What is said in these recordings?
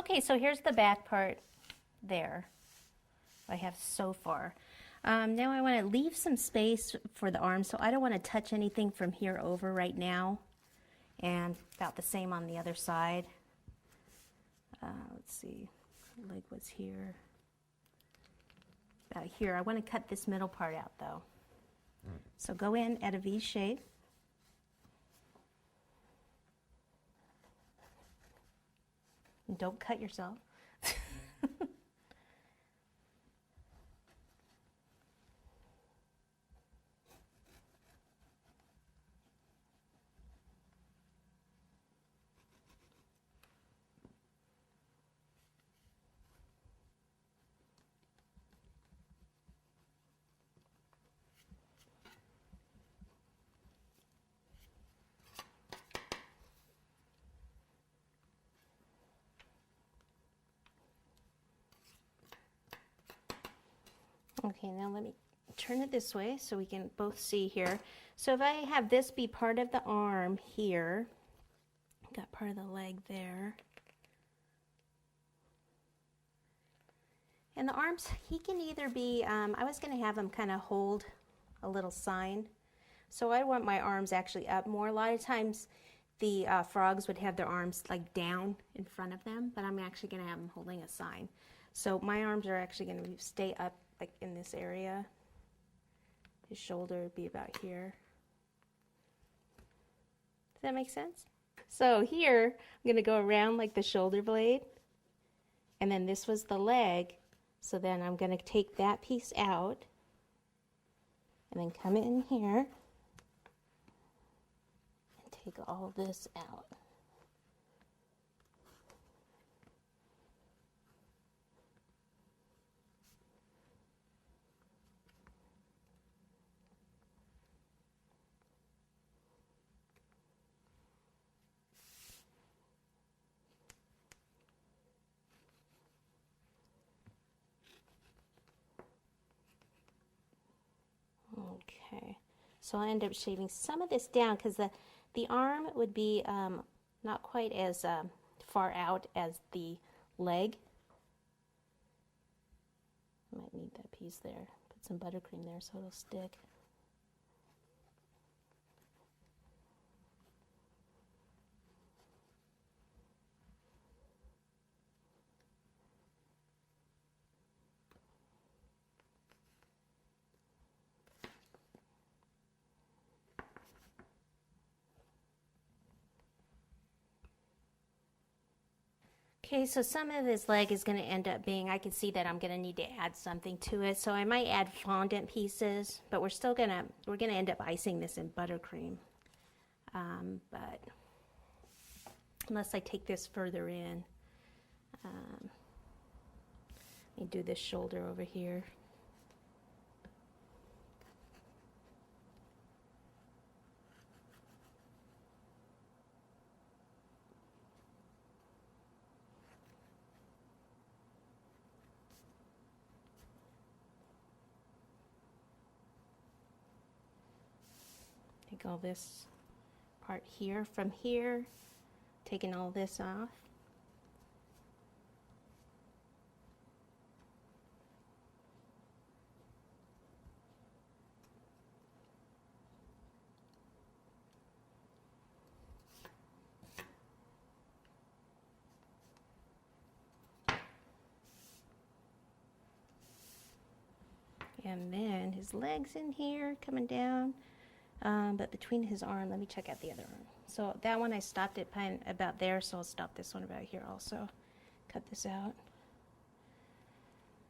Okay, so here's the back part there I have so far. Now I want to leave some space for the arms, so I don't want to touch anything from here over right now. And about the same on the other side. Let's see, the leg was here. About here, I want to cut this middle part out though. So go in at a V shape. And don't cut yourself. Okay, now let me turn it this way so we can both see here. So if I have this be part of the arm here, got part of the leg there. And the arms, he can either be, I was going to have him kind of hold a little sign. So I want my arms actually up more. A lot of times the frogs would have their arms like down in front of them, but I'm actually going to have them holding a sign. So my arms are actually going to stay up like in this area. His shoulder would be about here. Does that make sense? So here, I'm going to go around like the shoulder blade. And then this was the leg. So then I'm going to take that piece out. And then come in here. And take all this out. Okay, so I end up shaving some of this down because the arm would be not quite as far out as the leg. I might need that piece there. Put some buttercream there so it'll stick. Okay, so some of this leg is going to end up being, I can see that I'm going to need to add something to it. So I might add fondant pieces, but we're going to end up icing this in buttercream. But unless I take this further in, let me do this shoulder over here. Take all this part here from here, taking all this off. And then his legs in here coming down. But between his arm, let me check out the other arm. So that one I stopped it about there, so I'll stop this one about here also. Cut this out.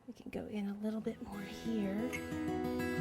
We can go in a little bit more here.